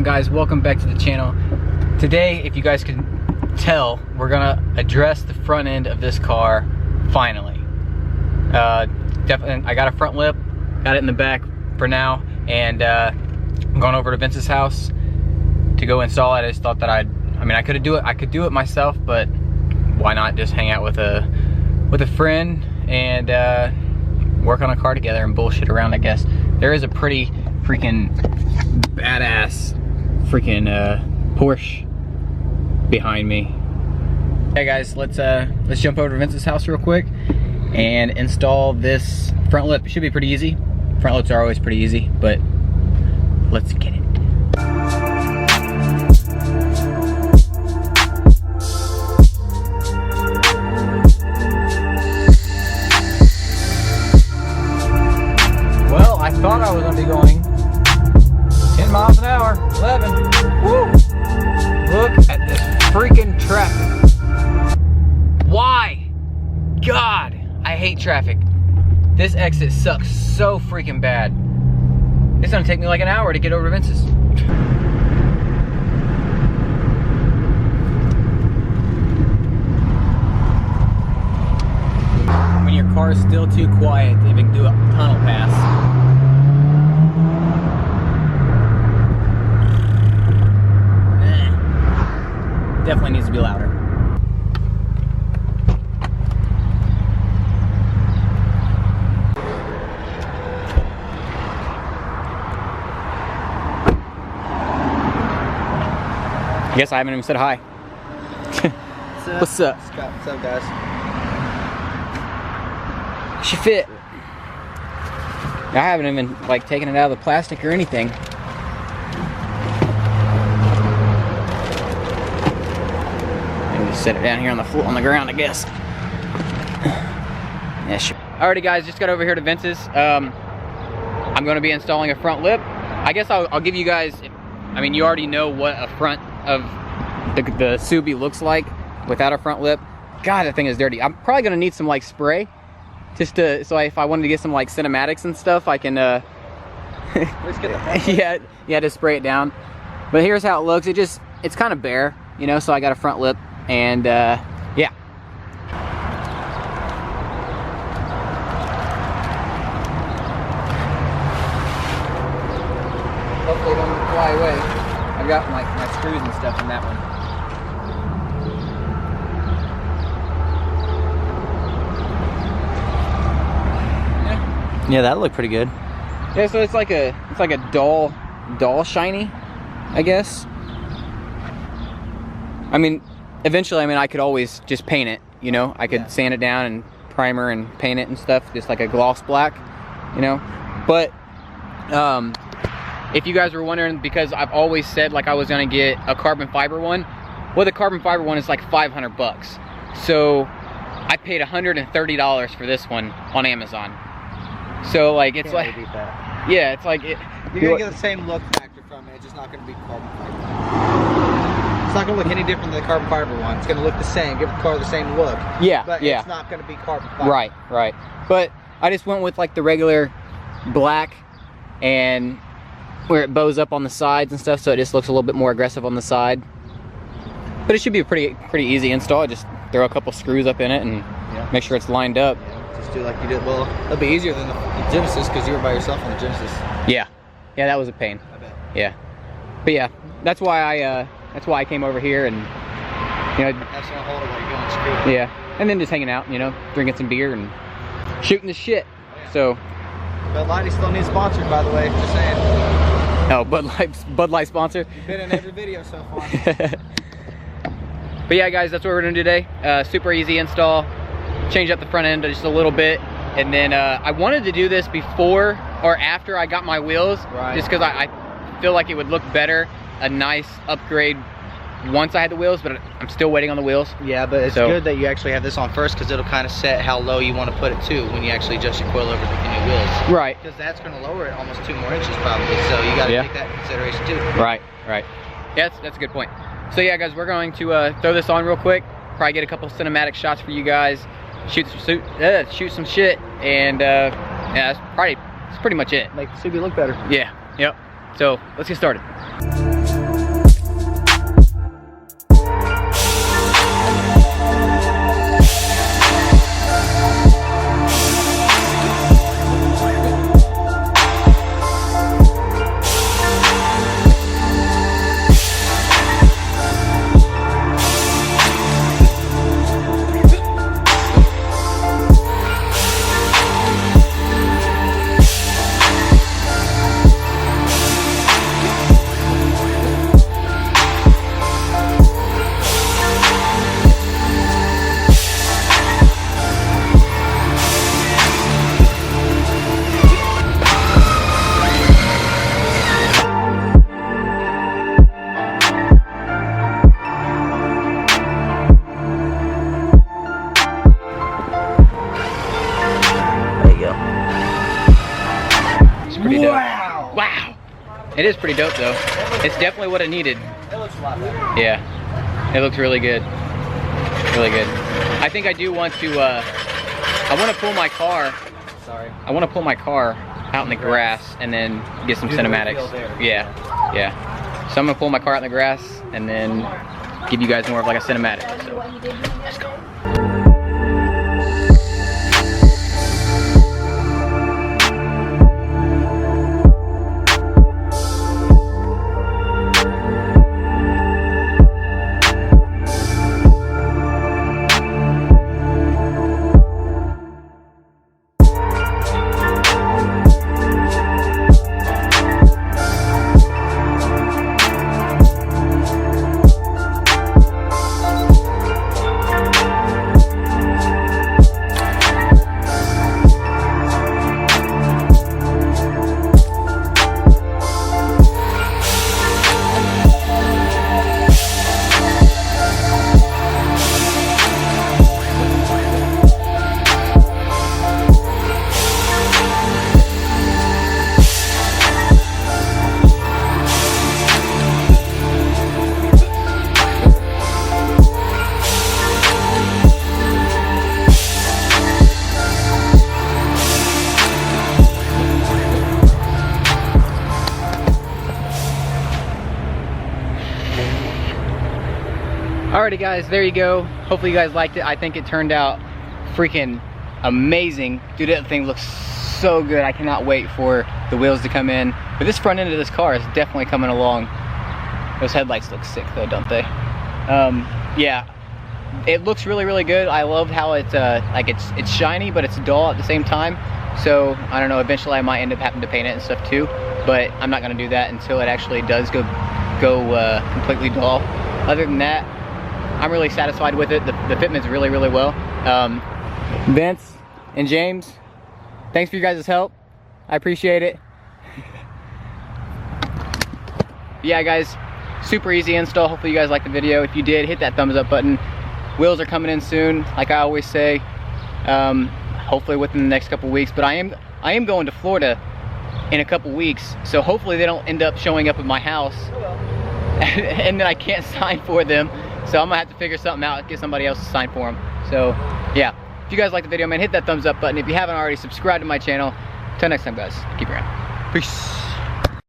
on, guys? Welcome back to the channel. Today, if you guys can tell, we're gonna address the front end of this car finally. Definitely, I got a front lip, got it in the back for now, and I'm going over to Vince's house to go install it. I just thought that I could do it myself, but why not just hang out with a friend and work on a car together and bullshit around, I guess. There is a pretty freaking badass freaking Porsche behind me. Hey guys, let's jump over to Vince's house real quick and install this front lip. It should be pretty easy. Front lips are always pretty easy, but let's get it. Well, I thought I was gonna be going 10 miles an hour, 11. Woo! Look at this freaking traffic. Why? God, I hate traffic. This exit sucks so freaking bad. It's gonna take me like an hour to get over to Vince's. When your car is still too quiet to even do a tunnel pass. Definitely needs to be louder. I guess I haven't even said hi. What's up? What's up, guys? She fit. I haven't even like taken it out of the plastic or anything. Set it down here on the floor, on the ground, I guess. Yeah, sure. Alrighty, guys, just got over here to Vince's. I'm going to be installing a front lip. I guess I'll give you guys. I mean, you already know what a front of the Subi looks like without a front lip. God, that thing is dirty. I'm probably going to need some like spray, just to so if I wanted to get some like cinematics and stuff, I can. Let's get the yeah, just spray it down. But here's how it looks. It's kind of bare, you know. So I got a front lip. And yeah. Hopefully it don't fly away. I've got my screws and stuff in that one. Yeah, that looked pretty good. Yeah, so it's like a dull shiny, I guess. I mean, eventually, I could always just paint it, you know? I could sand it down and primer and paint it and stuff, just like a gloss black, you know? But, if you guys were wondering, because I've always said like I was gonna get a carbon fiber one, well, the carbon fiber one is like 500 bucks. So, I paid $130 for this one on Amazon. So, like, it's like, beat that. Yeah, it's like, you're gonna get the same look factor from it, it's just not gonna be carbon fiber. It's not gonna look any different than the carbon fiber one. It's gonna look the same, give the car the same look. Yeah, but yeah. It's not gonna be carbon fiber. Right, right. But I just went with like the regular black, and where it bows up on the sides and stuff, so it just looks a little bit more aggressive on the side. But it should be a pretty easy install. Just throw a couple screws up in it and make sure it's lined up. Yeah, just do like you did. Well, it'll be easier than the Genesis because you were by yourself on the Genesis. Yeah, yeah, that was a pain. I bet. Yeah, but yeah, that's why I came over here and, you know, have someone hold it while you're going screw. Yeah, and then just hanging out, you know, drinking some beer and shooting the shit. Oh, yeah. So, Bud Light still needs sponsored, by the way. Just saying. Oh, Bud Light sponsor. You've been in every video so far. But yeah, guys, that's what we're gonna do today. Super easy install. Change up the front end just a little bit, and then I wanted to do this before or after I got my wheels, just because I feel like it would look better. A nice upgrade once I had the wheels, but I'm still waiting on the wheels. Yeah, but it's good that you actually have this on first, because it'll kind of set how low you want to put it to when you actually adjust your coilovers with the new wheels. Right. Because that's going to lower it almost 2 more inches probably, so you got to take that into consideration too. Right, right. Yeah, that's a good point. So yeah, guys, we're going to throw this on real quick, probably get a couple cinematic shots for you guys, shoot some shit, and yeah, that's pretty much it. Make the Subi look better. Yeah, yep. So let's get started. It is pretty dope though. It's definitely what it needed. It looks a lot better. Yeah, it looks really good. Really good. I think I do want to, I want to pull my car. Sorry. I want to pull my car out in the grass and then get some cinematics. Yeah, yeah. So I'm gonna pull my car out in the grass and then give you guys more of like a cinematic. So let's go. Alrighty guys, there you go. Hopefully you guys liked it. I think it turned out freaking amazing. Dude, that thing looks so good. I cannot wait for the wheels to come in. But this front end of this car is definitely coming along. Those headlights look sick though, don't they? Yeah, it looks really, really good. I love how it's like it's shiny, but it's dull at the same time. So I don't know, eventually I might end up having to paint it and stuff too, but I'm not gonna do that until it actually does go completely dull. Other than that, I'm really satisfied with it. The fitment's really, really well. Vince and James, thanks for you guys' help. I appreciate it. Yeah guys, super easy install. Hopefully you guys liked the video. If you did, hit that thumbs up button. Wheels are coming in soon, like I always say. Hopefully within the next couple weeks, but I am going to Florida in a couple weeks, so hopefully they don't end up showing up at my house and then I can't sign for them. So I'm gonna have to figure something out, get somebody else to sign for them. So yeah, if you guys like the video, man, hit that thumbs up button. If you haven't already, subscribe to my channel. Until next time guys, keep it around. Peace.